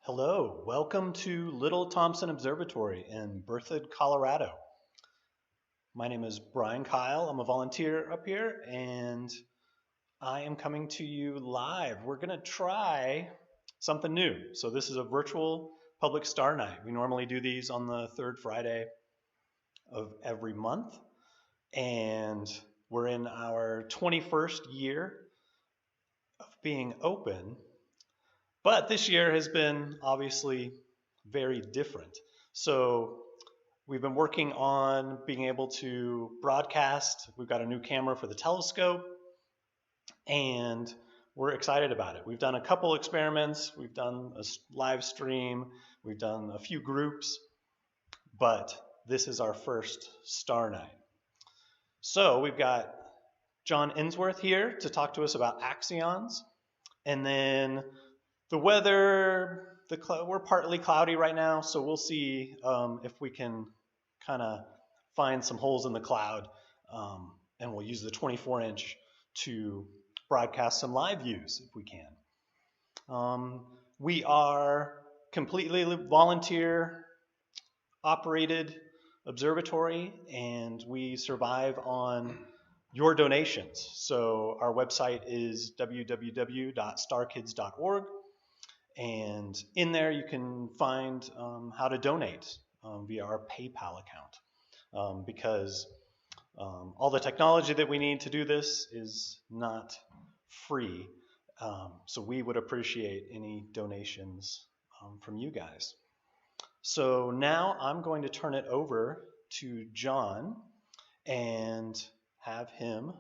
Hello, welcome to Little Thompson Observatory in Berthoud, Colorado. My name is Brian Kyle. I'm a volunteer up here and I am coming to you live. We're going to try something new. So this is a virtual public star night. We normally do these on the third Friday of every month, and we're in our 21st year of being open. But this year has been obviously very different. So we've been working on being able to broadcast. We've got a new camera for the telescope, and we're excited about it. We've done a couple experiments. We've done a live stream. We've done a few groups, but this is our first star night. So we've got John Ensworth here to talk to us about Axions, and then the weather, we're partly cloudy right now, so we'll see if we can kind of find some holes in the cloud, and we'll use the 24-inch to broadcast some live views if we can. We are completely volunteer operated observatory, and we survive on your donations. So our website is www.starkids.org. And in there you can find how to donate via our PayPal account, because all the technology that we need to do this is not free. So we would appreciate any donations from you guys. So now I'm going to turn it over to John and have him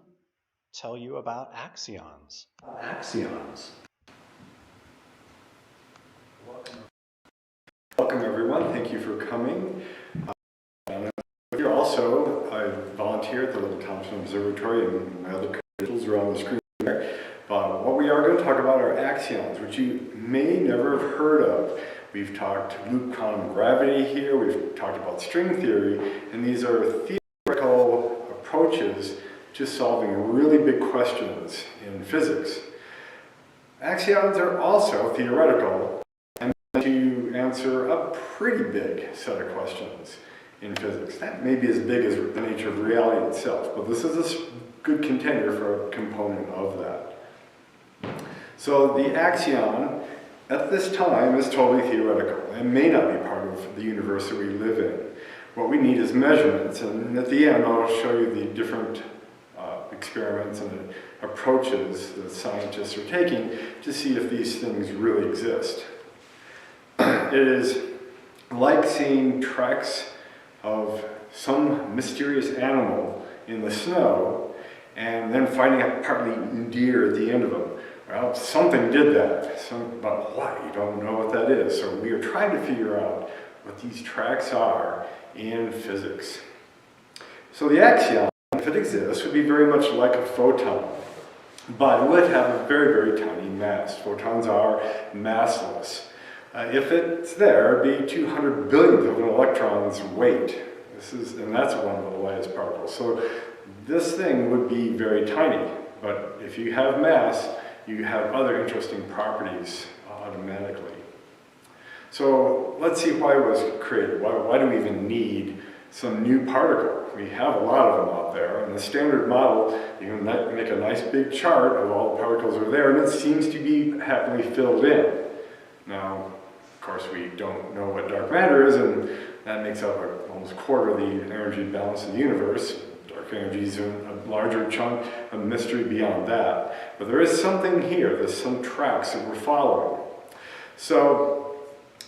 tell you about Axions. Axions. Welcome everyone, thank you for coming. You're also a volunteer at the Little Thompson Observatory and my other credentials are on the screen there. But what we are going to talk about are axions, which you may never have heard of. We've talked loop quantum gravity here, we've talked about string theory, and these are theoretical approaches to solving really big questions in physics. Axions are also theoretical to answer a pretty big set of questions in physics. That may be as big as the nature of reality itself, but this is a good contender for a component of that. So the axion at this time is totally theoretical and may not be part of the universe that we live in. What we need is measurements, and at the end I'll show you the different experiments and the approaches that scientists are taking to see if these things really exist. It is like seeing tracks of some mysterious animal in the snow and then finding a partly eaten deer at the end of them. Well, something did that, but what? You don't know what that is. So we are trying to figure out what these tracks are in physics. So the axion, if it exists, would be very much like a photon, but it would have a very, very tiny mass. Photons are massless. If it's there, it'd be 200 billionth of an electron's weight. And that's one of the lightest particles. So this thing would be very tiny, but if you have mass, you have other interesting properties automatically. So let's see why it was created. Why do we even need some new particle? We have a lot of them out there. In the standard model, you can make a nice big chart of all the particles that are there, and it seems to be happily filled in. Now, of course, we don't know what dark matter is, and that makes up almost a quarter of the energy balance of the universe. Dark energy is a larger chunk of mystery beyond that. But there is something here, there's some tracks that we're following. So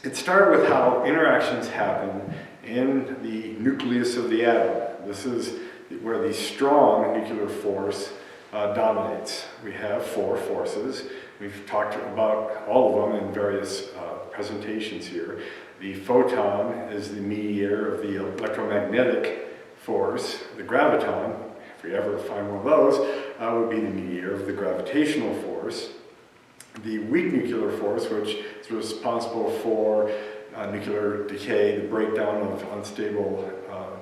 it started with how interactions happen in the nucleus of the atom. This is where the strong nuclear force dominates. We have four forces. We've talked about all of them in various presentations here. The photon is the mediator of the electromagnetic force. The graviton, if we ever find one of those, would be the mediator of the gravitational force. The weak nuclear force, which is responsible for nuclear decay, the breakdown of unstable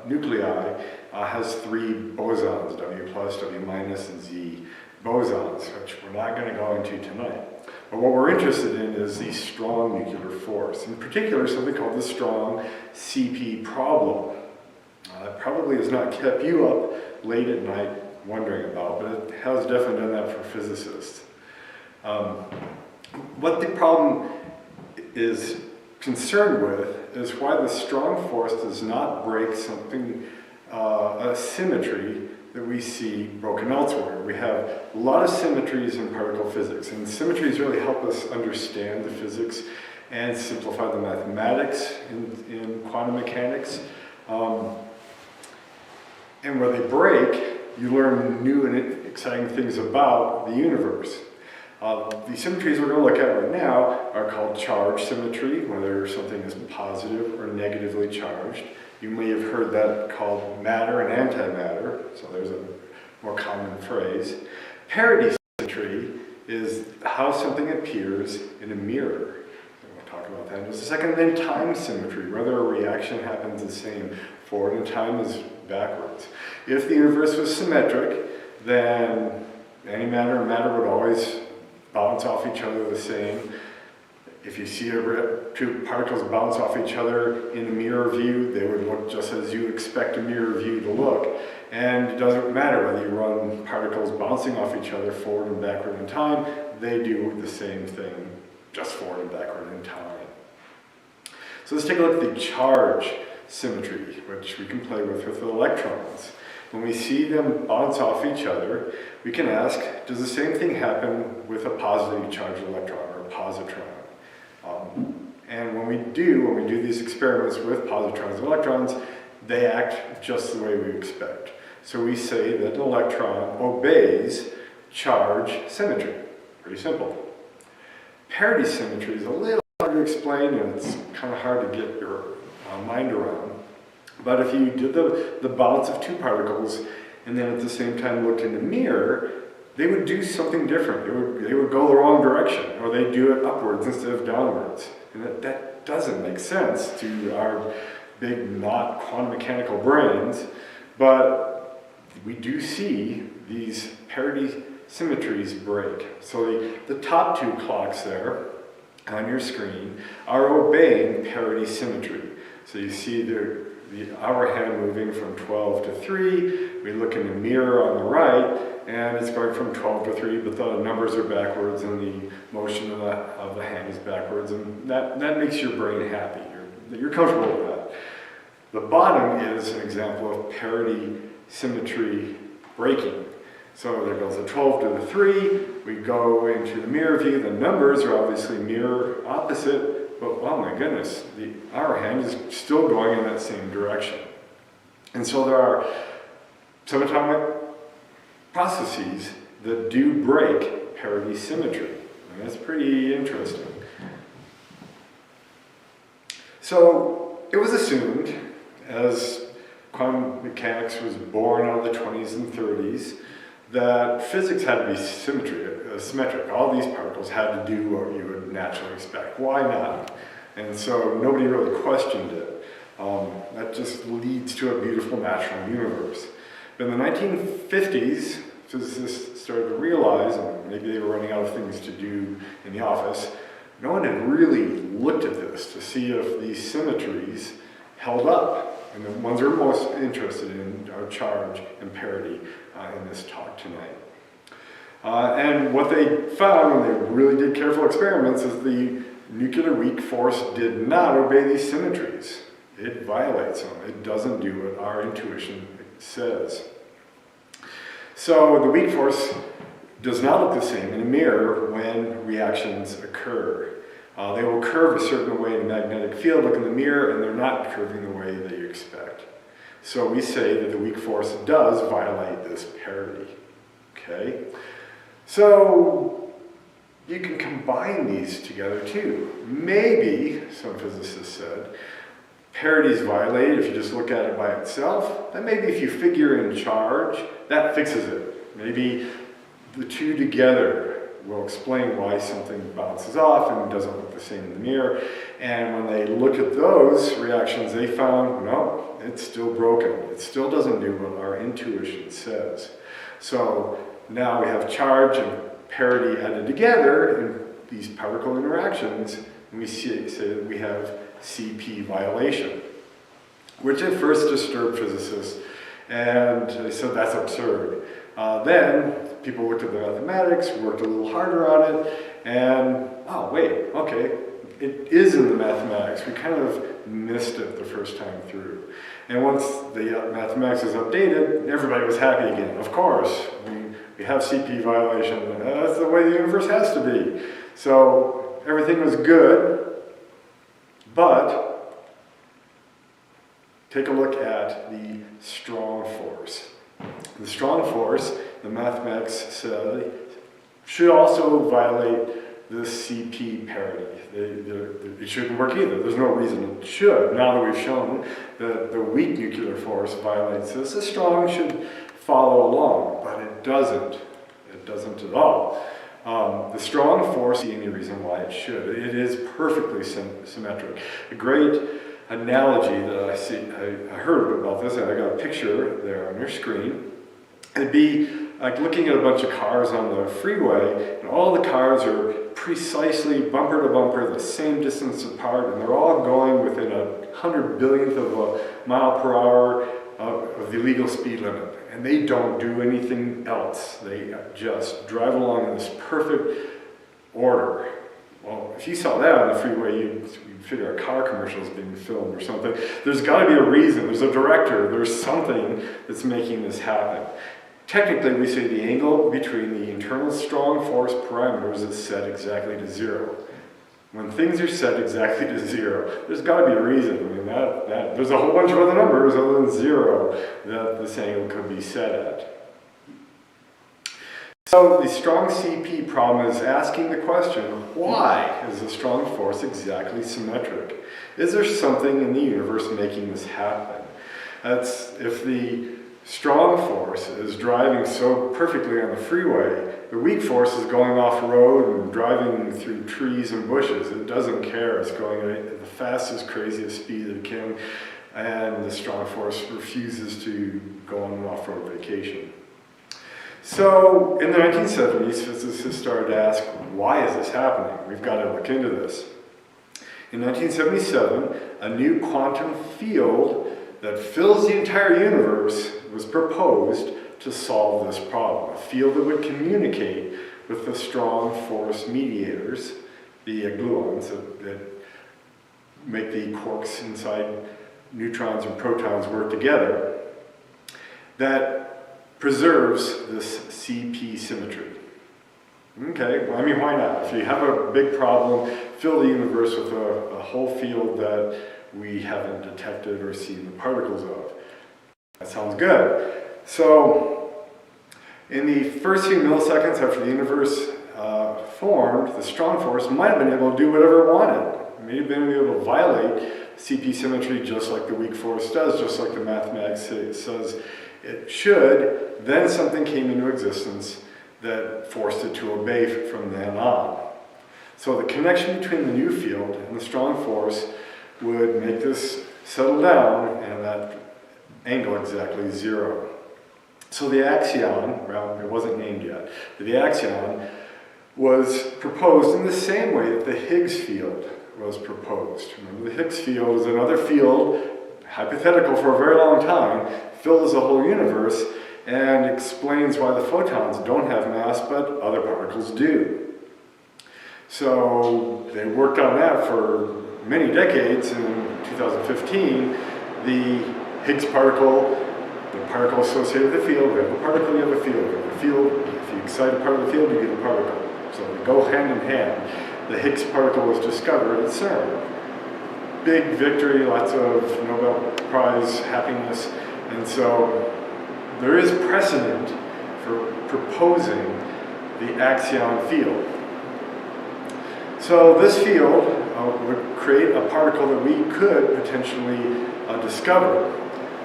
nuclei, has three bosons, W+, W-, and Z bosons, which we're not going to go into tonight. But what we're interested in is the strong nuclear force. In particular, something called the strong CP problem. It probably has not kept you up late at night wondering about, but it has definitely done that for physicists. What the problem is concerned with is why the strong force does not break something, a symmetry that we see broken elsewhere. We have a lot of symmetries in particle physics, and symmetries really help us understand the physics and simplify the mathematics in quantum mechanics. And where they break, you learn new and exciting things about the universe. The symmetries we're going to look at right now are called charge symmetry, whether something is positive or negatively charged. You may have heard that called matter and antimatter, so there's a more common phrase. Parity symmetry is how something appears in a mirror. We'll talk about that in just a second. And then time symmetry, whether a reaction happens the same forward in time as backwards. If the universe was symmetric, then antimatter and matter would always bounce off each other the same. If you see two particles bounce off each other in a mirror view, they would look just as you expect a mirror view to look. And it doesn't matter whether you run particles bouncing off each other forward and backward in time, they do the same thing, just forward and backward in time. So let's take a look at the charge symmetry, which we can play with electrons. When we see them bounce off each other, we can ask, does the same thing happen with a positively charged electron or a positron? And when we do these experiments with positrons and electrons, they act just the way we expect. So we say that an electron obeys charge symmetry. Pretty simple. Parity symmetry is a little hard to explain, and it's kind of hard to get your mind around. But if you did the bounce of two particles and then at the same time looked in the mirror, they would do something different. They would go the wrong direction, or they'd do it upwards instead of downwards. And that doesn't make sense to our big, not quantum mechanical brains, but we do see these parity symmetries break. So the top two clocks there on your screen are obeying parity symmetry. So you see the hour hand moving from 12 to 3. We look in the mirror on the right, and it's going from 12 to 3, but the numbers are backwards and the motion of the hand is backwards, and that makes your brain happy. You're comfortable with that. The bottom is an example of parity symmetry breaking. So there goes the 12 to the 3. We go into the mirror view. The numbers are obviously mirror opposite, but oh my goodness, the hour hand is still going in that same direction. And so there are subatomic processes that do break parity symmetry. And that's pretty interesting. So it was assumed, as quantum mechanics was born out of the 20s and 30s, that physics had to be symmetric. All these particles had to do what you would naturally expect. Why not? And so nobody really questioned it. That just leads to a beautiful natural universe. But in the 1950s, physicists started to realize, and maybe they were running out of things to do in the office, no one had really looked at this to see if these symmetries held up. And the ones we're most interested in are charge and parity in this talk tonight. And what they found when they really did careful experiments is the nuclear weak force did not obey these symmetries. It violates them. It doesn't do what our intuition says. So the weak force does not look the same in a mirror when reactions occur. They will curve a certain way in a magnetic field. Look in the mirror, and they're not curving the way that you expect. So we say that the weak force does violate this parity. Okay? So you can combine these together too. Maybe, some physicists said, parity is violated if you just look at it by itself. Then maybe if you figure in charge, that fixes it. Maybe the two together will explain why something bounces off and doesn't look the same in the mirror. And when they looked at those reactions, they found, no, it's still broken. It still doesn't do what our intuition says. So now we have charge and parity added together, and these particle interactions, and we say that we have CP violation, which at first disturbed physicists, and they said that's absurd. Then people looked at the mathematics, worked a little harder on it, and oh wait, okay, it is in the mathematics. We kind of missed it the first time through. And once the mathematics is updated, everybody was happy again. Of course, we have CP violation, and that's the way the universe has to be. So everything was good, but take a look at the strong force. The strong force, the mathematics said, should also violate this CP parity. It shouldn't work either. There's no reason it should. Now that we've shown that the weak nuclear force violates this, the strong should follow along, but it doesn't. It doesn't at all. The strong force, see any reason why it should. It is perfectly symmetric. A great analogy that I heard about this, and I got a picture there on your screen. It'd be like looking at a bunch of cars on the freeway, and all the cars are precisely bumper to bumper the same distance apart, and they're all going within 100 billionth of a mile per hour of the legal speed limit. And they don't do anything else. They just drive along in this perfect order. Well, if you saw that on the freeway, you'd figure a car commercial is being filmed or something. There's got to be a reason. There's a director. There's something that's making this happen. Technically, we say the angle between the internal strong force parameters is set exactly to 0. When things are set exactly to 0, there's got to be a reason. I mean, there's a whole bunch of other numbers other than 0 that this angle could be set at. So the strong CP problem is asking the question, why is a strong force exactly symmetric? Is there something in the universe making this happen? If the strong force is driving so perfectly on the freeway, the weak force is going off-road and driving through trees and bushes. It doesn't care. It's going at the fastest, craziest speed it can, and the strong force refuses to go on an off-road vacation. So in the 1970s, physicists started to ask, why is this happening? We've got to look into this. In 1977, a new quantum field that fills the entire universe was proposed to solve this problem. A field that would communicate with the strong force mediators, the gluons that make the quarks inside neutrons and protons work together, that preserves this CP symmetry. Okay, well, I mean, why not? If you have a big problem, fill the universe with a whole field that we haven't detected or seen the particles of. That sounds good. So, in the first few milliseconds after the universe formed, the strong force might have been able to do whatever it wanted. It may have been able to violate CP symmetry just like the weak force does, just like the mathematics says it should. Then something came into existence that forced it to obey from then on. So the connection between the new field and the strong force would make this settle down, and that angle exactly 0. So the axion, well, it wasn't named yet, but the axion was proposed in the same way that the Higgs field was proposed. Remember, the Higgs field is another field, hypothetical for a very long time, fills the whole universe, and explains why the photons don't have mass, but other particles do. So they worked on that for many decades. In 2015, the Higgs particle, the particle associated with the field, we have a particle, you have a field. You have a field, if you excite a part of the field, you get a particle. So they go hand in hand. The Higgs particle was discovered at CERN. Big victory, lots of Nobel Prize happiness, and so there is precedent for proposing the axion field. So this field would create a particle that we could potentially discover.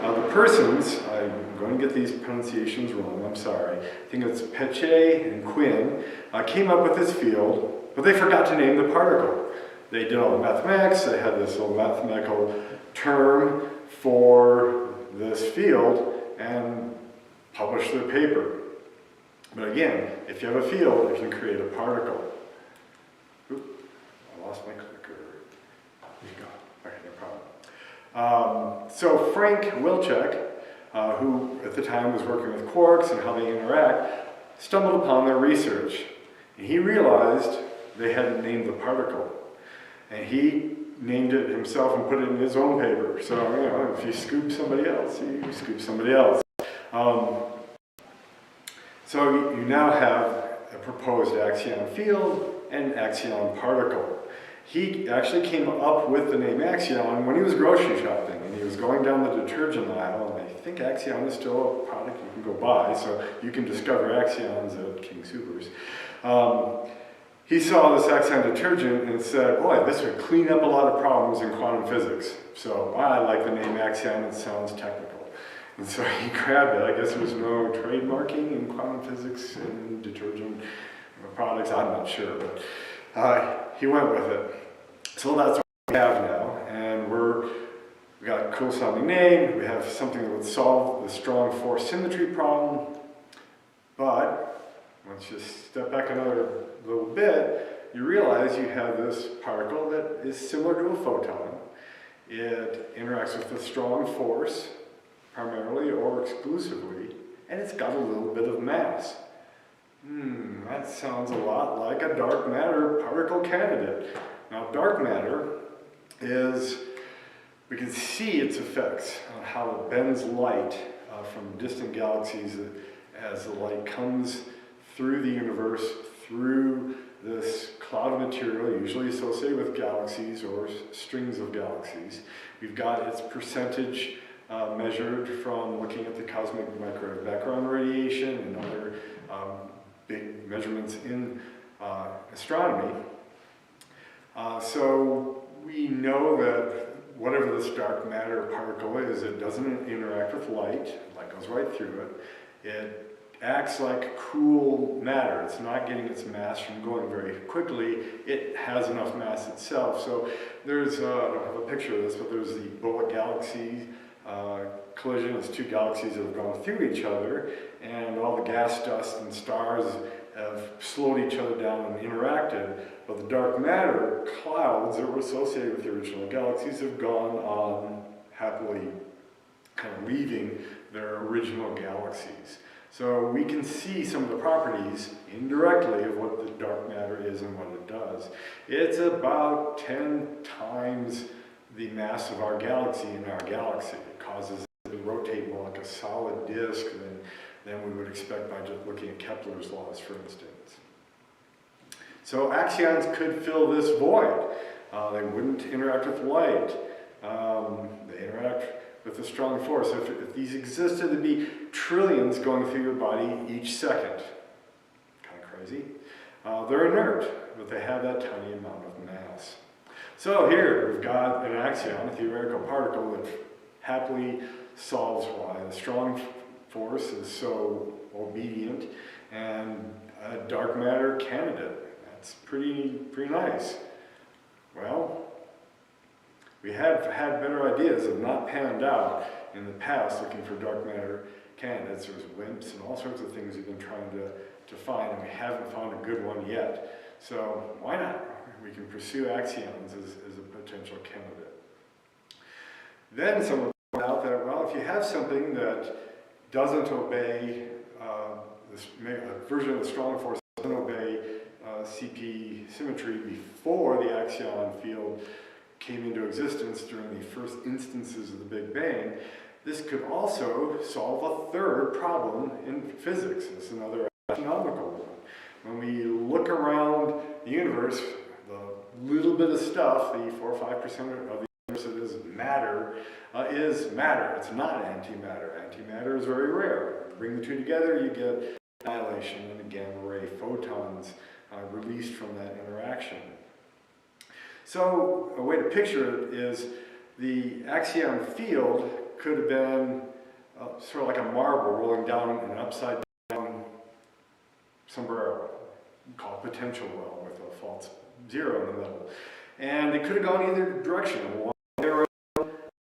The persons, I'm going to get these pronunciations wrong, I'm sorry. I think it's Peche and Quinn, came up with this field, but they forgot to name the particle. They did all the mathematics, they had this little mathematical term for this field, and published their paper. But again, if you have a field, it can create a particle. lost my clicker. There you go. Okay, no problem. So Frank Wilczek, who at the time was working with quarks and how they interact, stumbled upon their research. And he realized they hadn't named the particle. And he named it himself and put it in his own paper. So, if you scoop somebody else, you scoop somebody else. So you now have a proposed axion field and axion particle. He actually came up with the name axion when he was grocery shopping, and he was going down the detergent aisle, and I think axion is still a product you can go buy, so you can discover axions at King Soopers. He saw this axion detergent and said, boy, this would clean up a lot of problems in quantum physics. So I like the name axion, it sounds technical. And so he grabbed it. I guess there was no trademarking in quantum physics and detergent products, I'm not sure, but he went with it. So that's what we have now, and we got a cool sounding name, we have something that would solve the strong force symmetry problem, but once you step back another little bit, you realize you have this particle that is similar to a photon. It interacts with a strong force, primarily or exclusively, and it's got a little bit of mass. That sounds a lot like a dark matter particle candidate. Now, dark matter is, we can see its effects on how it bends light from distant galaxies as the light comes through the universe, through this cloud of material, usually associated with galaxies or strings of galaxies. We've got its percentage measured from looking at the cosmic microwave background radiation and other big measurements in astronomy. So we know that whatever this dark matter particle is, it doesn't interact with light. Light goes right through it. It acts like cool matter. It's not getting its mass from going very quickly. It has enough mass itself. So there's, I don't have a picture of this, but there's the bullet galaxy collision. It's two galaxies that have gone through each other, and all the gas, dust, and stars have slowed each other down and interacted. But the dark matter clouds that were associated with the original galaxies have gone on happily kind of leaving their original galaxies. So we can see some of the properties indirectly of what the dark matter is and what it does. It's about 10 times the mass of our galaxy in our galaxy. It causes it to rotate more like a solid disk than we would expect by just looking at Kepler's laws, for instance. So axions could fill this void. They wouldn't interact with light. They interact with a strong force. If these existed, there'd be trillions going through your body each second. Kind of crazy. They're inert, but they have that tiny amount of mass. So here we've got an axion, a theoretical particle that happily solves why the strong force is so obedient, and a dark matter candidate. That's pretty nice. Well, we have had better ideas that have not panned out in the past looking for dark matter candidates. There's WIMPs and all sorts of things we've been trying to find, and we haven't found a good one yet. So why not? We can pursue axions as a potential candidate. Then someone pointed out that, well, if you have something that doesn't obey, a version of the strong force doesn't obey CP symmetry before the axion field came into existence during the first instances of the Big Bang, this could also solve a third problem in physics. It's another astronomical one. When we look around the universe, the little bit of stuff, the 4 or 5% of the universe that is matter, It's not antimatter. Antimatter is very rare. Bring the two together, you get annihilation and a gamma ray photons released from that interaction. So a way to picture it is the axion field could have been sort of like a marble rolling down an upside down sombrero, called potential well, with a false zero in the middle. And it could have gone either direction, one way around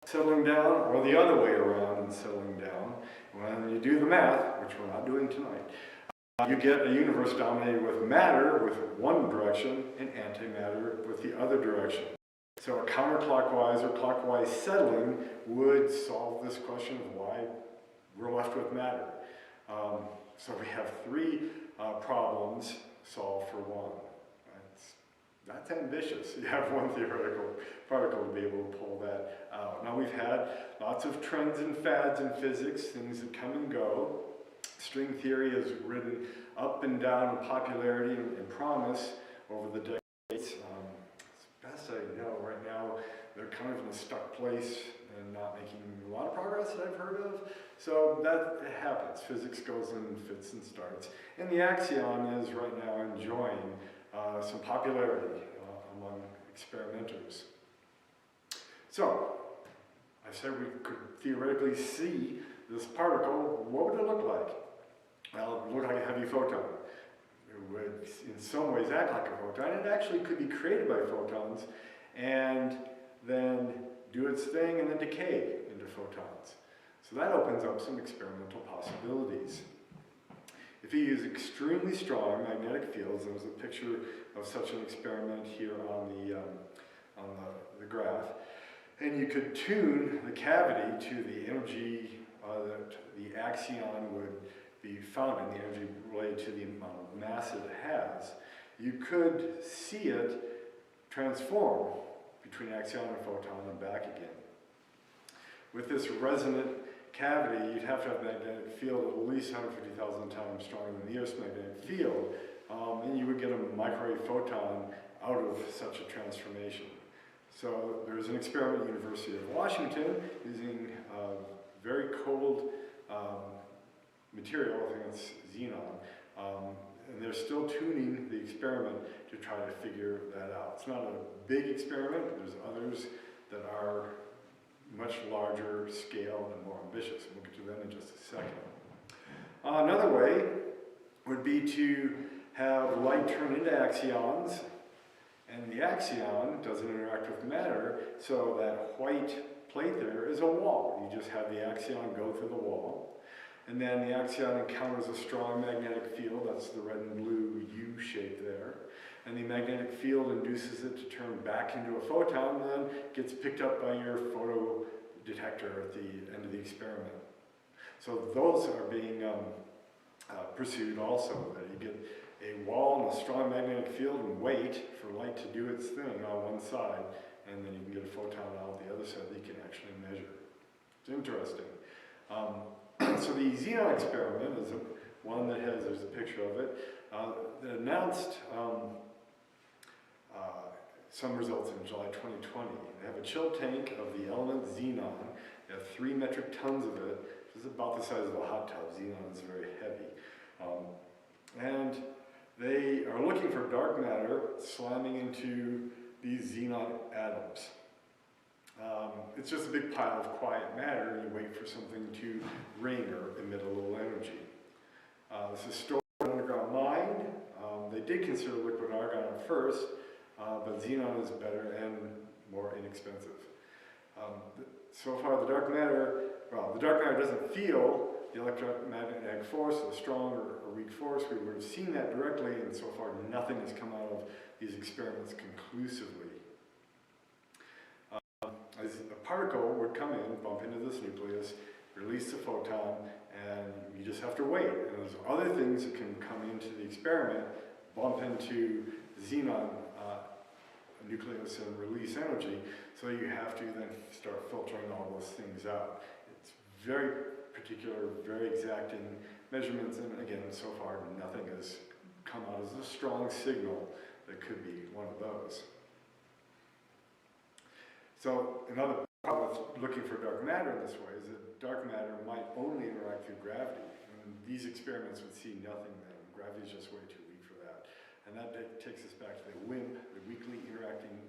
settling down, or the other way around and settling down. When you do the math, which we're not doing tonight, You get a universe dominated with matter with one direction and antimatter with the other direction. So a counterclockwise or clockwise settling would solve this question of why we're left with matter. So we have three problems solved for one. That's ambitious. You have one theoretical particle to be able to pull that out. Now we've had lots of trends and fads in physics, things that come and go. String theory has ridden up and down in popularity and promise over the decades. As best I know, right now they're kind of in a stuck place and not making a lot of progress that I've heard of. So that happens. Physics goes in fits and starts. And the Axion is right now enjoying some popularity among experimenters. So, I said we could theoretically see this particle. What would it look like? Well, it would look like a heavy photon. It would, in some ways, act like a photon. It actually could be created by photons and then do its thing and then decay into photons. So that opens up some experimental possibilities. If you use extremely strong magnetic fields, there's a picture of such an experiment here on the graph, and you could tune the cavity to the energy that the axion would be found in, the energy related to the amount of mass it has, you could see it transform between axion and photon and back again. With this resonant cavity, you'd have to have a magnetic field at least 150,000 times stronger than the Earth's magnetic field, and you would get a microwave photon out of such a transformation. So there's an experiment at the University of Washington using very cold material, I think it's xenon, and they're still tuning the experiment to try to figure that out. It's not a big experiment, there's others that are much larger scale and more ambitious. We'll get to them in just a second. Another way would be to have light turn into axions, and the axion doesn't interact with matter, so that white plate there is a wall. You just have the axion go through the wall, and then the axion encounters a strong magnetic field, that's the red and blue U shape there, and the magnetic field induces it to turn back into a photon, and then gets picked up by your photo detector at the end of the experiment. So those are being pursued also, that you get a wall and a strong magnetic field and wait for light to do its thing on one side, and then you can get a photon out the other side that you can actually measure. It's interesting. So the xenon experiment is one that has, there's a picture of it, that announced some results in July 2020. They have a chill tank of the element xenon. They have 3 metric tons of it, which is about the size of a hot tub. Xenon is very heavy. And they are looking for dark matter slamming into these xenon atoms. It's just a big pile of quiet matter, and you wait for something to ring or emit a little energy. This is stored in an underground mine. They did consider liquid argon at first, but xenon is better and more inexpensive. So far, the dark matter doesn't feel the electromagnetic force, the strong or weak force. We would have seen that directly, and so far nothing has come out of these experiments conclusively. A particle would come in, bump into this nucleus, release a photon, and you just have to wait. And there's other things that can come into the experiment, bump into xenon nucleus and release energy, so you have to then start filtering all those things out. It's very particular, very exacting measurements, and again, so far nothing has come out as a strong signal that could be one of those. So another problem with looking for dark matter in this way is that dark matter might only interact through gravity, and these experiments would see nothing then. Gravity is just way too weak for that. And that takes us back to the WIMP, the weakly interacting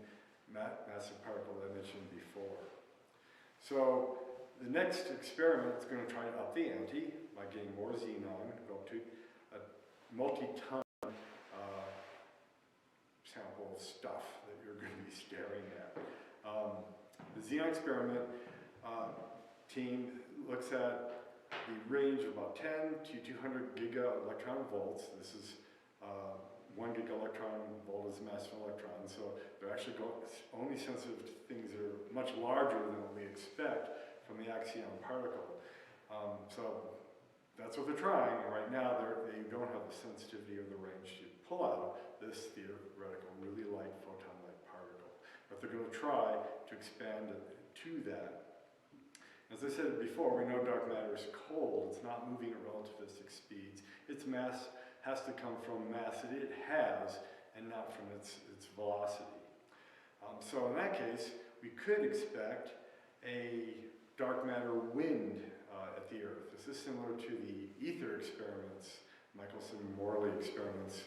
massive particle that I mentioned before. So the next experiment is going to try to up the ante by getting more xenon, go up to a multi-ton sample of stuff that you're going to be staring at. The xenon experiment team looks at the range of about 10 to 200 giga-electron volts. This is 1 giga-electron volt is the mass of an electron, so they're actually only sensitive to things that are much larger than what we expect from the axion particle. So that's what they're trying, and right now they don't have the sensitivity or the range to pull out this theoretical, really light photon-like particle. But they're going to try to expand it to that. As I said before, we know dark matter is cold. It's not moving at relativistic speeds. Its mass has to come from mass that it has and not from its velocity. So in that case, we could expect a dark matter wind at the Earth. This is similar to the ether experiments, Michelson-Morley experiments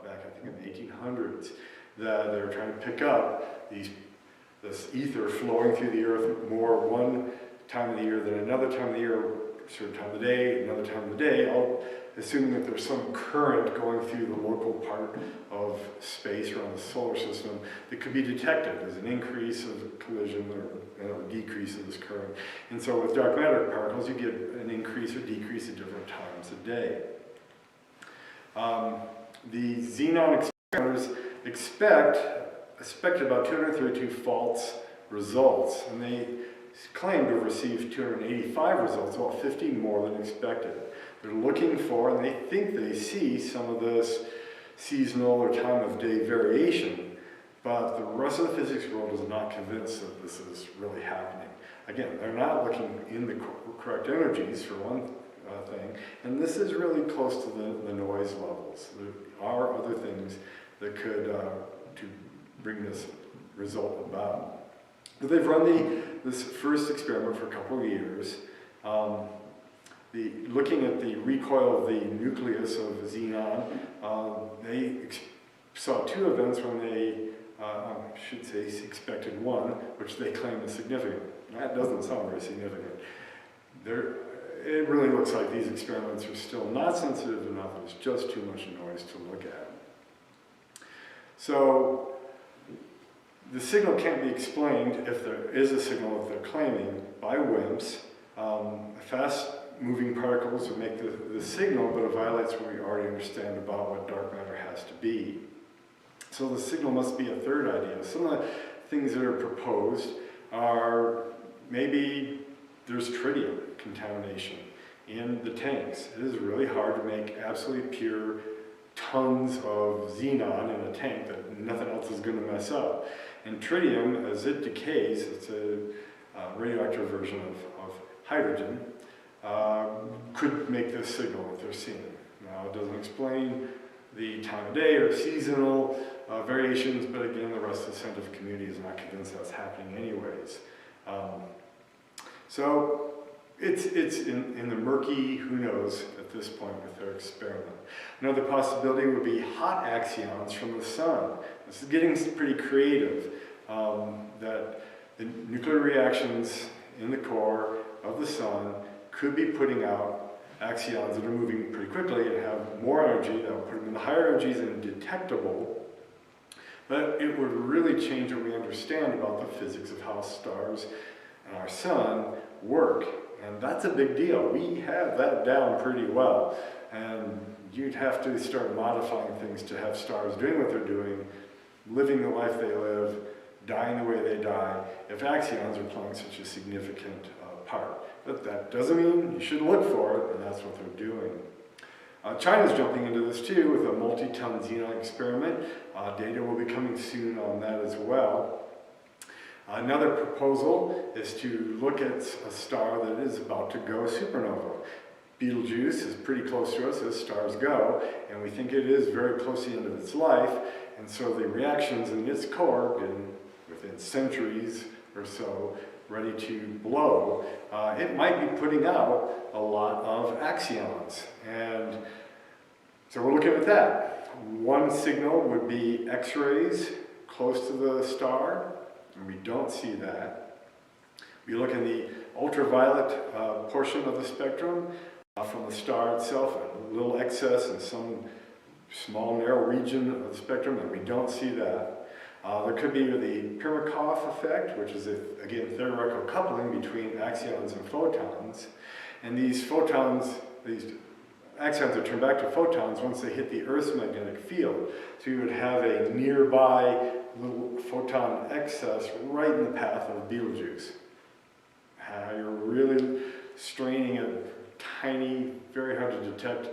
back, I think, in the 1800s, that they were trying to pick up this ether flowing through the Earth more one time of the year than another time of the year, a certain time of the day, another time of the day, all assuming that there's some current going through the local part of space around the solar system that could be detected as an increase of collision or a decrease of this current. And so with dark matter particles, you get an increase or decrease at different times a day. The xenon experimenters expected about 232 false results, and they claimed to have received 285 results, about 50 more than expected. They're looking for, and they think they see some of this seasonal or time of day variation, but the rest of the physics world is not convinced that this is really happening. Again, they're not looking in the correct energies for one thing, and this is really close to the noise levels. There are other things that could to bring this result about. But they've run this first experiment for a couple of years, looking at the recoil of the nucleus of xenon. They saw two events when they, I should say, expected one, which they claim is significant. That doesn't sound very significant. It really looks like these experiments are still not sensitive enough. There's just too much noise to look at. So the signal can't be explained, if there is a signal that they're claiming, by WIMPs. Fast-moving particles would make the signal, but it violates what we already understand about what dark matter has to be. So the signal must be a third idea. Some of the things that are proposed are maybe there's tritium contamination in the tanks. It is really hard to make absolutely pure tons of xenon in a tank that nothing else is going to mess up. And tritium, as it decays, it's a radioactive version of hydrogen, could make this signal that they're seeing. Now, it doesn't explain the time of day or seasonal variations, but again, the rest of the scientific community is not convinced that's happening anyways. So it's in the murky, who knows, at this point with their experiment. Another possibility would be hot axions from the sun. This is getting pretty creative, that the nuclear reactions in the core of the sun could be putting out axions that are moving pretty quickly and have more energy. That will put them in the higher energies and detectable. But it would really change what we understand about the physics of how stars and our sun work. And that's a big deal. We have that down pretty well. And you'd have to start modifying things to have stars doing what they're doing, living the life they live, dying the way they die, if axions are playing such a significant part. But that doesn't mean you should look for it, and that's what they're doing. China's jumping into this too with a multi-ton xenon experiment. Data will be coming soon on that as well. Another proposal is to look at a star that is about to go supernova. Betelgeuse is pretty close to us as stars go, and we think it is very close to the end of its life, and so the reactions in its core, within centuries or so, ready to blow, it might be putting out a lot of axions. And so we're looking at that. One signal would be X-rays close to the star, and we don't see that. We look in the ultraviolet portion of the spectrum from the star itself, a little excess in some small narrow region of the spectrum, and we don't see that. There could be the Pirmakov effect, which is, again, theoretical coupling between axions and photons. And these photons, these axions are turned back to photons once they hit the Earth's magnetic field. So you would have a nearby little photon excess right in the path of Betelgeuse. You're really straining at tiny, very hard to detect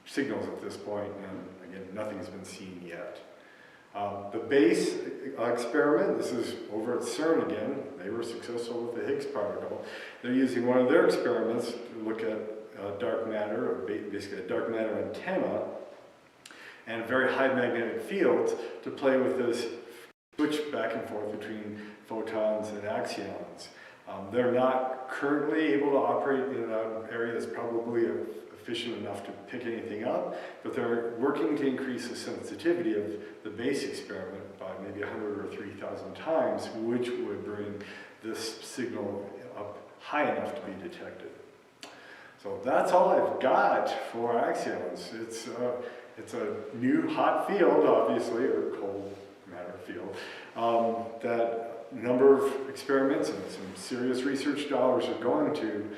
signals at this point, and again, nothing's been seen yet. The BASE experiment, this is over at CERN again. They were successful with the Higgs particle. They're using one of their experiments to look at dark matter, or basically a dark matter antenna, and very high magnetic fields to play with this switch back and forth between photons and axions. They're not currently able to operate in an area that's probably efficient enough to pick anything up, but they're working to increase the sensitivity of the BASE experiment by maybe 100 or 3,000 times, which would bring this signal up high enough to be detected. So that's all I've got for axions. It's a new hot field, obviously, or cold matter field, that a number of experiments and some serious research dollars are going to.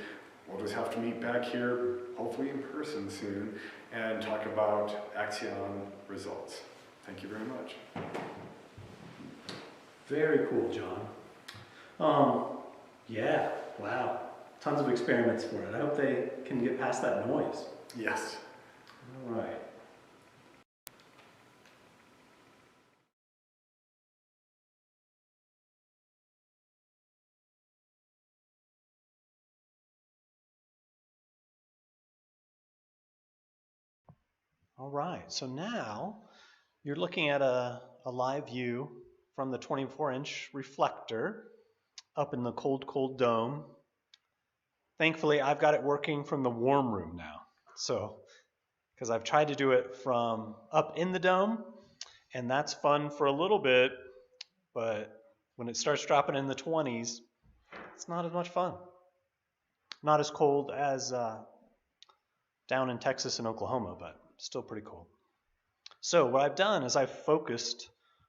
We'll just have to meet back here, hopefully in person soon, and talk about axion results. Thank you very much. Very cool, John. Yeah, wow. Tons of experiments for it. I hope they can get past that noise. Yes. All right. All right, so now you're looking at a live view from the 24-inch reflector up in the cold, cold dome. Thankfully, I've got it working from the warm room now. So, because I've tried to do it from up in the dome, and that's fun for a little bit, but when it starts dropping in the 20s, it's not as much fun. Not as cold as down in Texas and Oklahoma, but still pretty cold. So what I've done is I've focused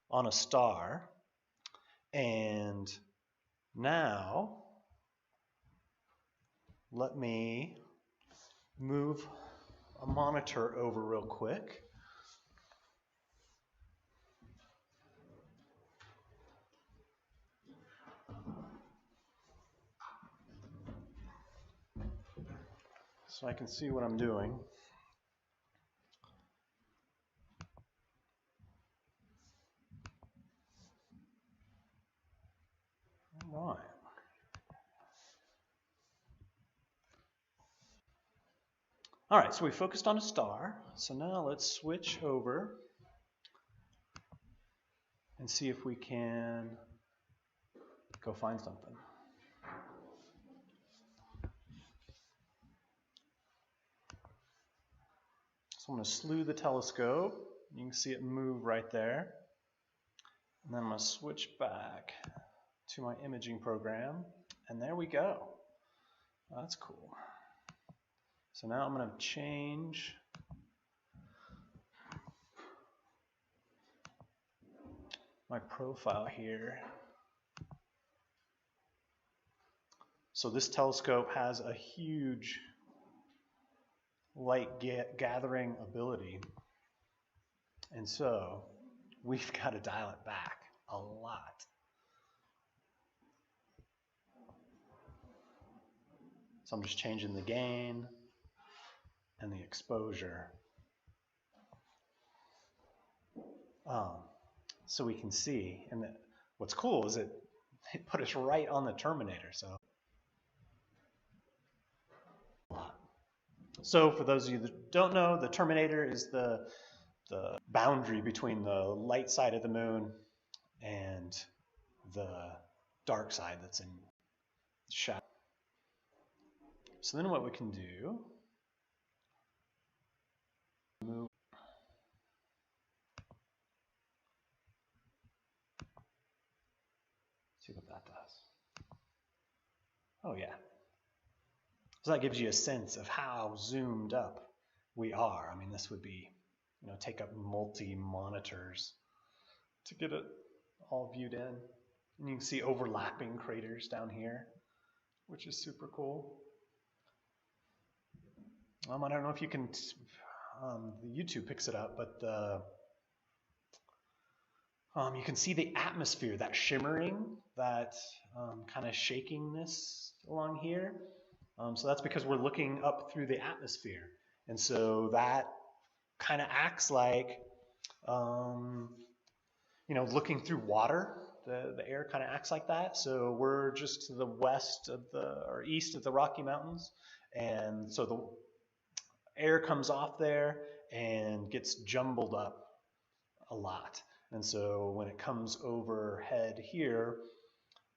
on a star, and now let me move a monitor over real quick. So I can see what I'm doing. All right. All right, so we focused on a star. So now let's switch over and see if we can go find something. So I'm going to slew the telescope. You can see it move right there. And then I'm going to switch back to my imaging program. And there we go. That's cool. So now I'm going to change my profile here. So this telescope has a huge light gathering ability. And so we've got to dial it back a lot. So I'm just changing the gain and the exposure. So we can see, and what's cool is it put us right on the terminator. So for those of you that don't know, the terminator is the boundary between the light side of the moon and the dark side that's in shadow. So then what we can do, see what that does. Oh yeah. So that gives you a sense of how zoomed up we are. I mean, this would be, take up multi-monitors to get it all viewed in. And you can see overlapping craters down here, which is super cool. I don't know if you can, the YouTube picks it up, but you can see the atmosphere, that shimmering, that kind of shakingness along here. So that's because we're looking up through the atmosphere. And so that kind of acts like, looking through water. The air kind of acts like that. So we're just to the west of or east of the Rocky Mountains. And so the air comes off there and gets jumbled up a lot. And so when it comes overhead here,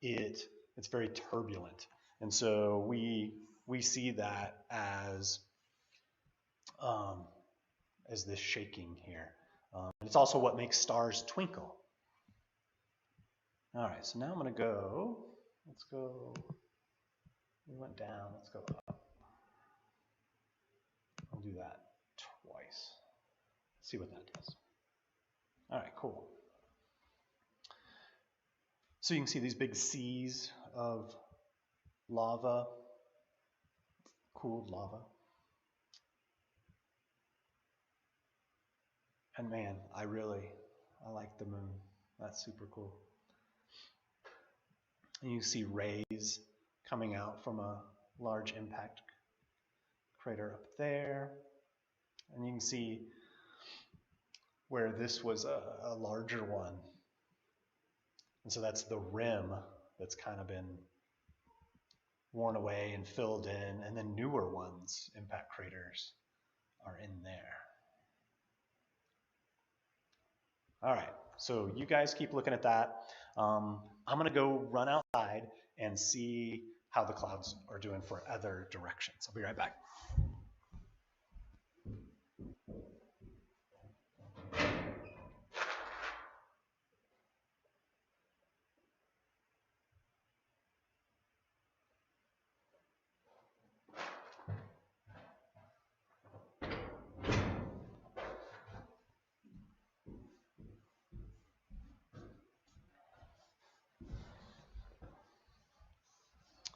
it's very turbulent. And so we see that as this shaking here. It's also what makes stars twinkle. All right, so now I'm going to go. Let's go. We went down. Let's go up. I'll do that twice. See what that does. All right, cool. So you can see these big seas of lava, cooled lava. And man, I like the moon. That's super cool. And you see rays coming out from a large impact crater up there. And you can see where this was a larger one. And so that's the rim that's kind of been worn away and filled in, and then newer ones, impact craters, are in there. All right, so you guys keep looking at that. I'm going to go run outside and see how the clouds are doing for other directions. I'll be right back.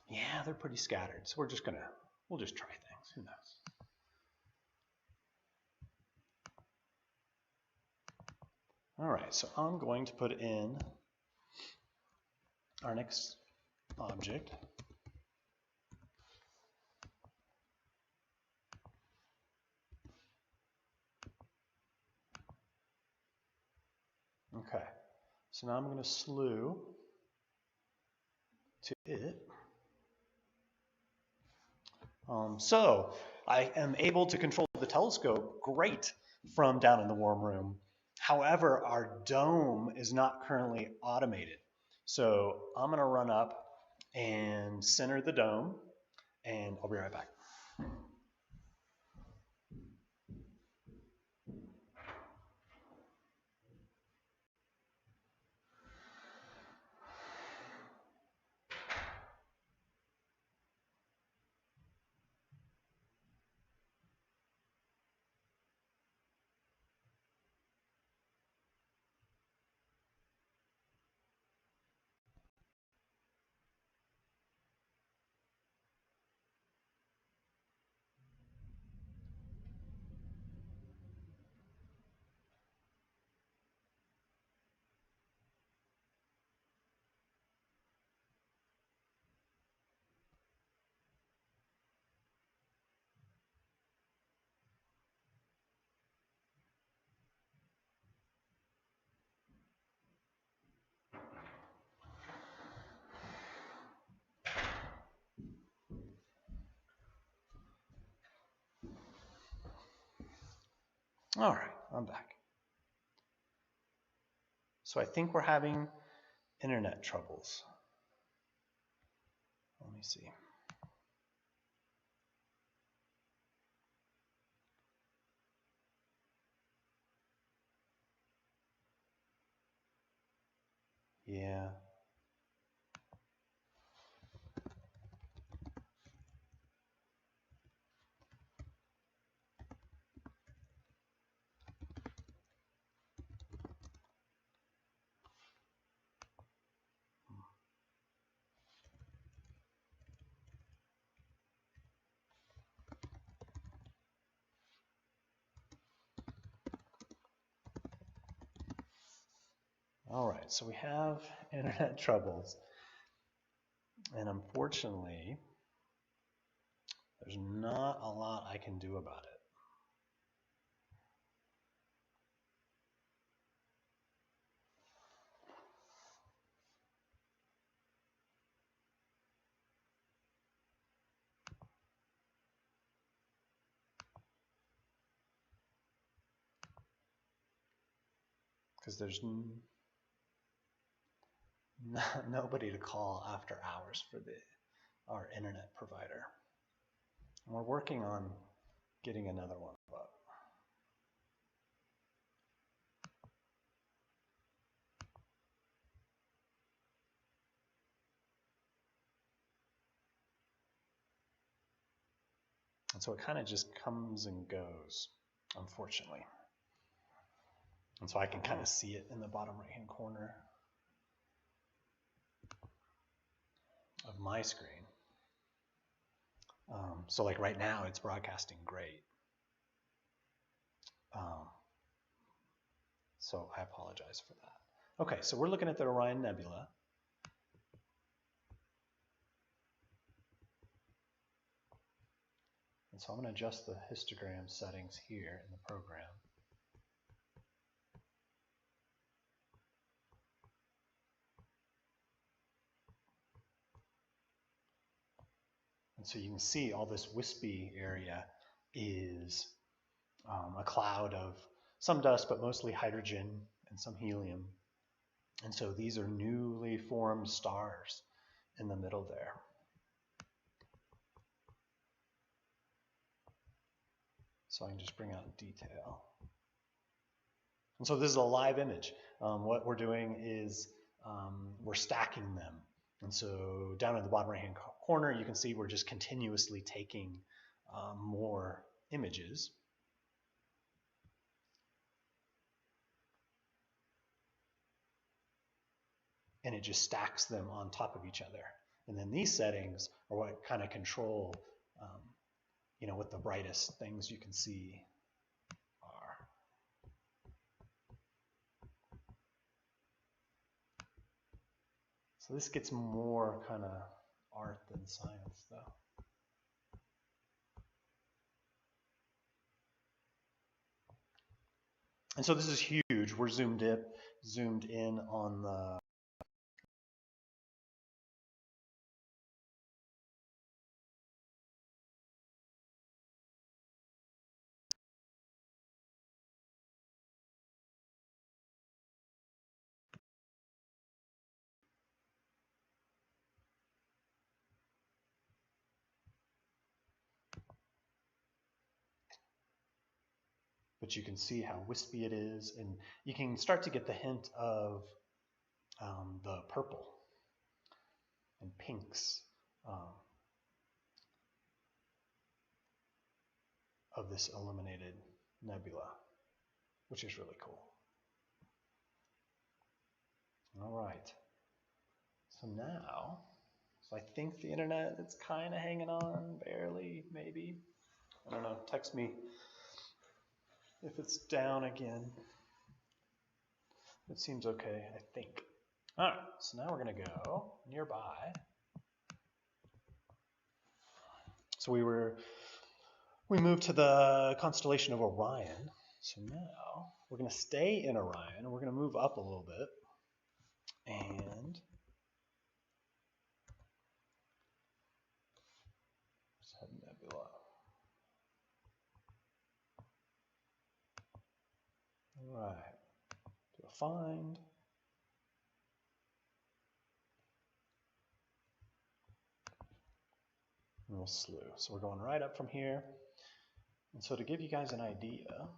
Yeah, they're pretty scattered, so we'll just try things. Who knows? All right, so I'm going to put in our next object. Okay, so now I'm going to slew to it. So I am able to control the telescope great from down in the warm room. However, our dome is not currently automated. So I'm going to run up and center the dome, and I'll be right back. All right, I'm back. So I think we're having internet troubles. Let me see. Yeah. All right, so we have internet troubles, and unfortunately, there's not a lot I can do about it. Because there's nobody to call after hours for our internet provider. And we're working on getting another one up. And so it kind of just comes and goes, unfortunately. And so I can kind of see it in the bottom right-hand corner of my screen. So like right now, it's broadcasting great. So I apologize for that. Okay, so we're looking at the Orion Nebula. And so I'm going to adjust the histogram settings here in the program. And so you can see all this wispy area is a cloud of some dust, but mostly hydrogen and some helium. And so these are newly formed stars in the middle there. So I can just bring out detail. And so this is a live image. What we're doing is we're stacking them. And so down in the bottom right-hand corner, you can see we're just continuously taking more images. And it just stacks them on top of each other. And then these settings are what kind of control, what the brightest things you can see are. So this gets more kind of art than science, though. And so this is huge. We're zoomed in on the but you can see how wispy it is, and you can start to get the hint of the purple and pinks of this illuminated nebula, which is really cool. All right, so now, I think the internet is kind of hanging on, barely, maybe. I don't know, text me if it's down again. It seems okay, I think. All right, so now we're going to go nearby. So we moved to the constellation of Orion. So now we're going to stay in Orion, and we're going to move up a little bit. And set nebula. All right, do a find. And we'll slew. So we're going right up from here. And so to give you guys an idea,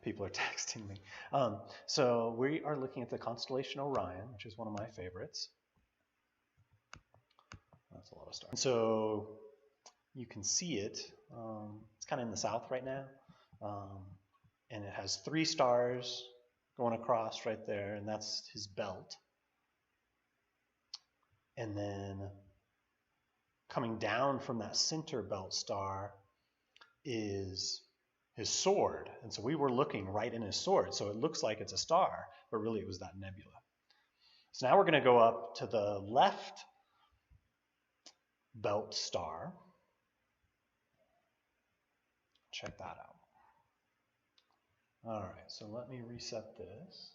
people are texting me. So we are looking at the constellation Orion, which is one of my favorites. That's a lot of stars. And so you can see it. It's kind of in the south right now. And it has 3 stars going across right there, and that's his belt. And then coming down from that center belt star is his sword. And so we were looking right in his sword. So it looks like it's a star, but really it was that nebula. So now we're going to go up to the left belt star. Check that out. All right, so let me reset this.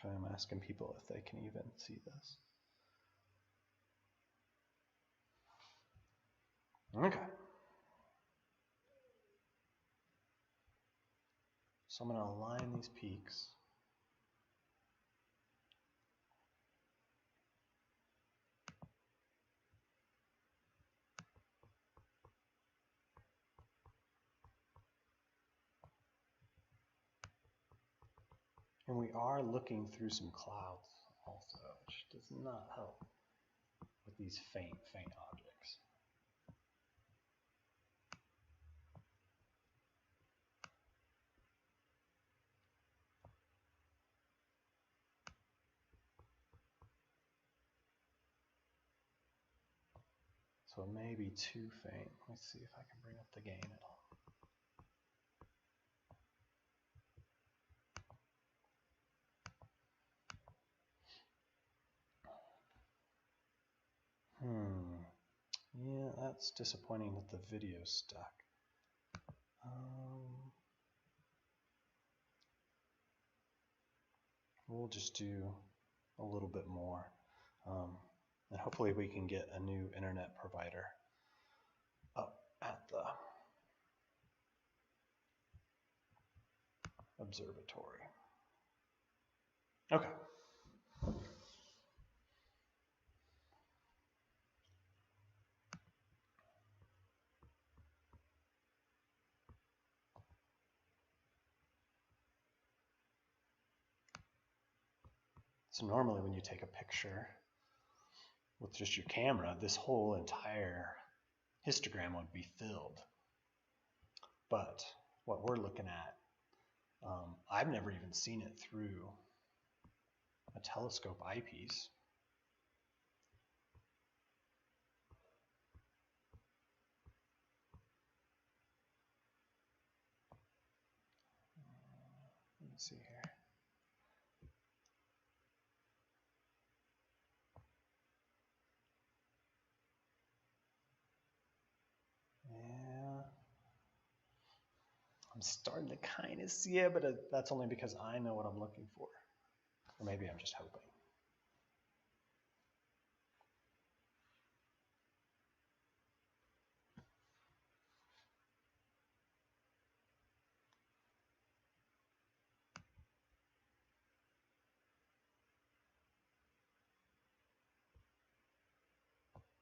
Okay, I'm asking people if they can even see this. Okay. So I'm going to align these peaks. And we are looking through some clouds also, which does not help with these faint objects. So it may be too faint. Let's see if I can bring up the gain at all. Yeah, that's disappointing that the video's stuck. We'll just do a little bit more. And hopefully we can get a new internet provider up at the observatory. Okay. So normally when you take a picture with just your camera, this whole entire histogram would be filled. But what we're looking at, I've never even seen it through a telescope eyepiece. Let me see here. Yeah. I'm starting to kind of see it, but that's only because I know what I'm looking for. Or maybe I'm just hoping.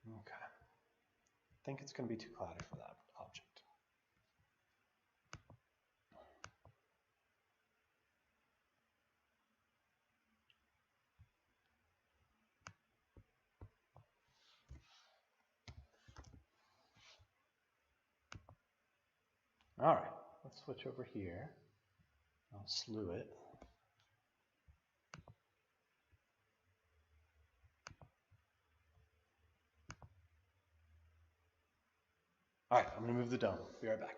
Okay. I think it's going to be too cloudy for that object. All right, let's switch over here. I'll slew it. All right, I'm going to move the dome. Be right back.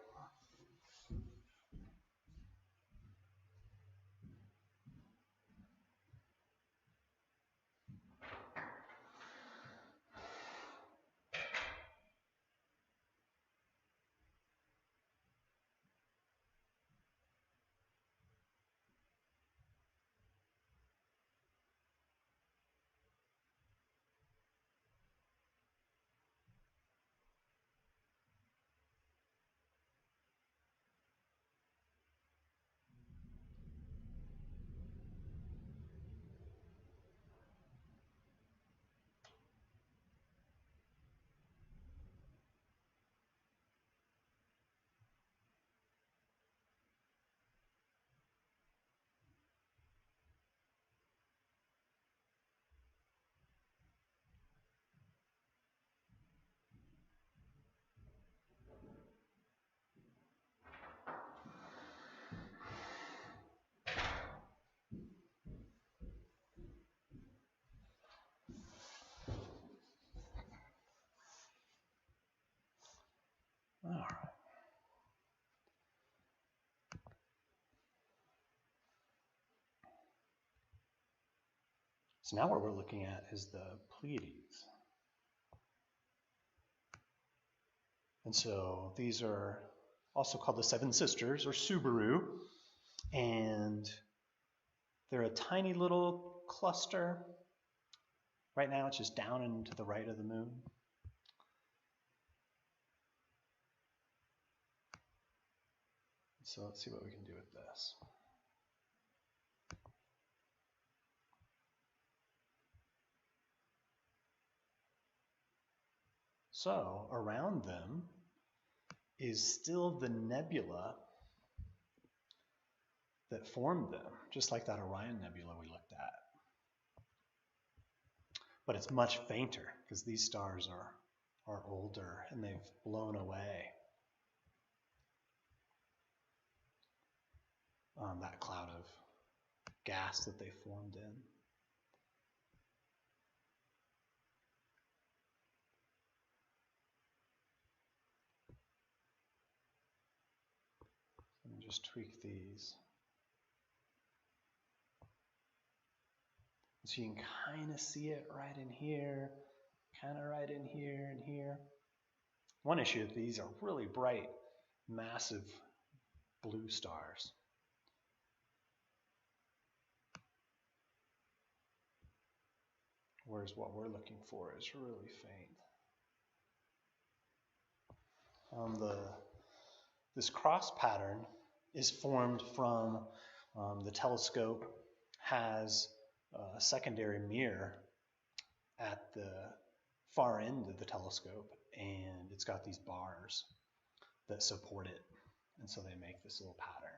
So now what we're looking at is the Pleiades. And so these are also called the Seven Sisters, or Subaru, and they're a tiny little cluster. Right now it's just down and to the right of the moon. So let's see what we can do with this. So around them is still the nebula that formed them, just like that Orion Nebula we looked at. But it's much fainter because these stars are older and they've blown away that cloud of gas that they formed in. Let me just tweak these. So you can kind of see it right in here, kind of right in here and here. One issue is these are really bright, massive blue stars. Whereas what we're looking for is really faint. This cross pattern is formed from the telescope has a secondary mirror at the far end of the telescope, and it's got these bars that support it, and so they make this little pattern.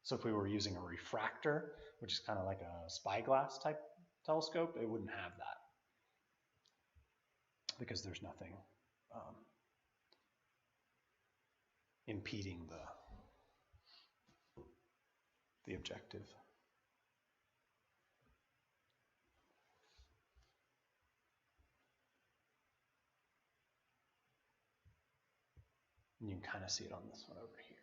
So if we were using a refractor, which is kind of like a spyglass type telescope, it wouldn't have that because there's nothing impeding the objective. And you can kind of see it on this one over here.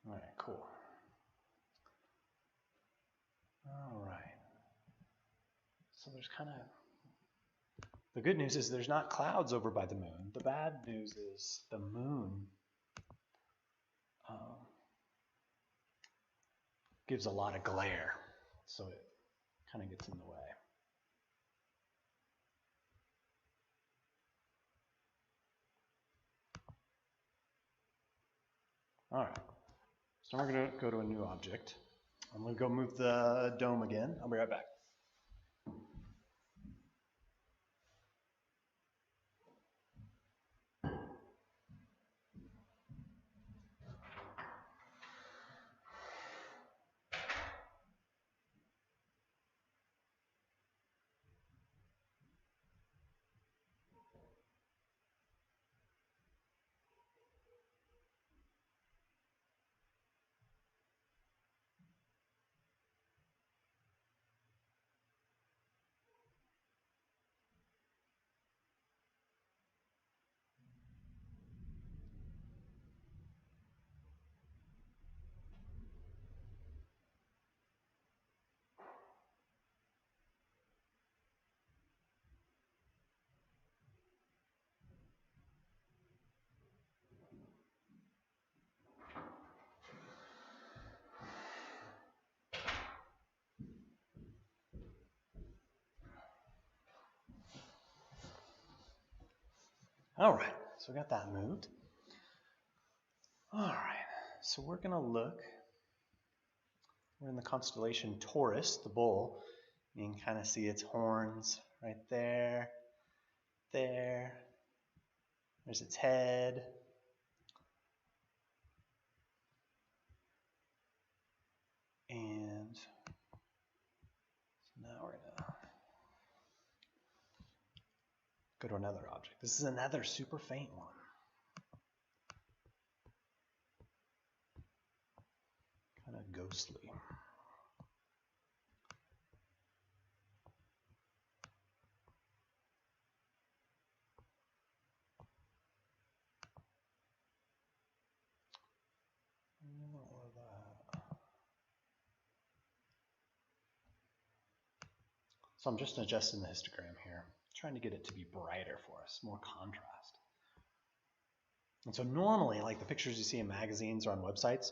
All right, cool. All right. So there's kind of, the good news is there's not clouds over by the moon. The bad news is the moon gives a lot of glare, so it kind of gets in the way. All right, so we're going to go to a new object. I'm going to go move the dome again. I'll be right back. All right, so we got that moved. All right, so we're going to look. We're in the constellation Taurus, the bull. You can kind of see its horns right there, there. There's its head. And so now we're going to go to another object. This is another super faint one. Kind of ghostly. So I'm just adjusting the histogram here, trying to get it to be brighter for us, more contrast. And so normally, like the pictures you see in magazines or on websites,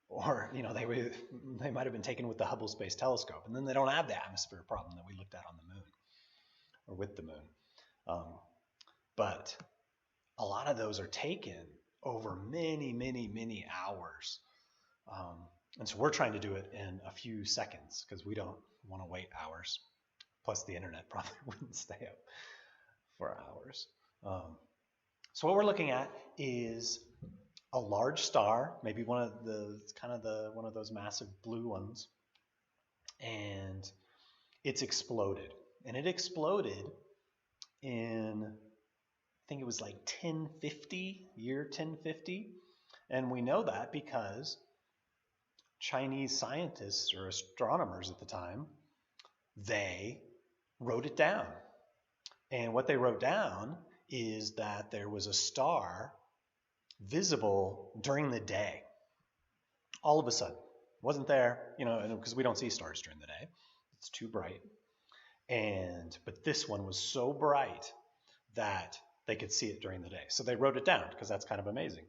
or they might have been taken with the Hubble Space Telescope, and then they don't have the atmosphere problem that we looked at on the moon or with the moon. But a lot of those are taken over many, many, many hours. And so we're trying to do it in a few seconds because we don't want to wait hours. Plus, the internet probably wouldn't stay up for hours. So what we're looking at is a large star, maybe one of those massive blue ones, and it's exploded. And it exploded in, I think it was like 1050, year 1050. And we know that because Chinese scientists or astronomers at the time, they wrote it down. And what they wrote down is that there was a star visible during the day. All of a sudden. Wasn't there, because we don't see stars during the day. It's too bright. But this one was so bright that they could see it during the day. So they wrote it down because that's kind of amazing.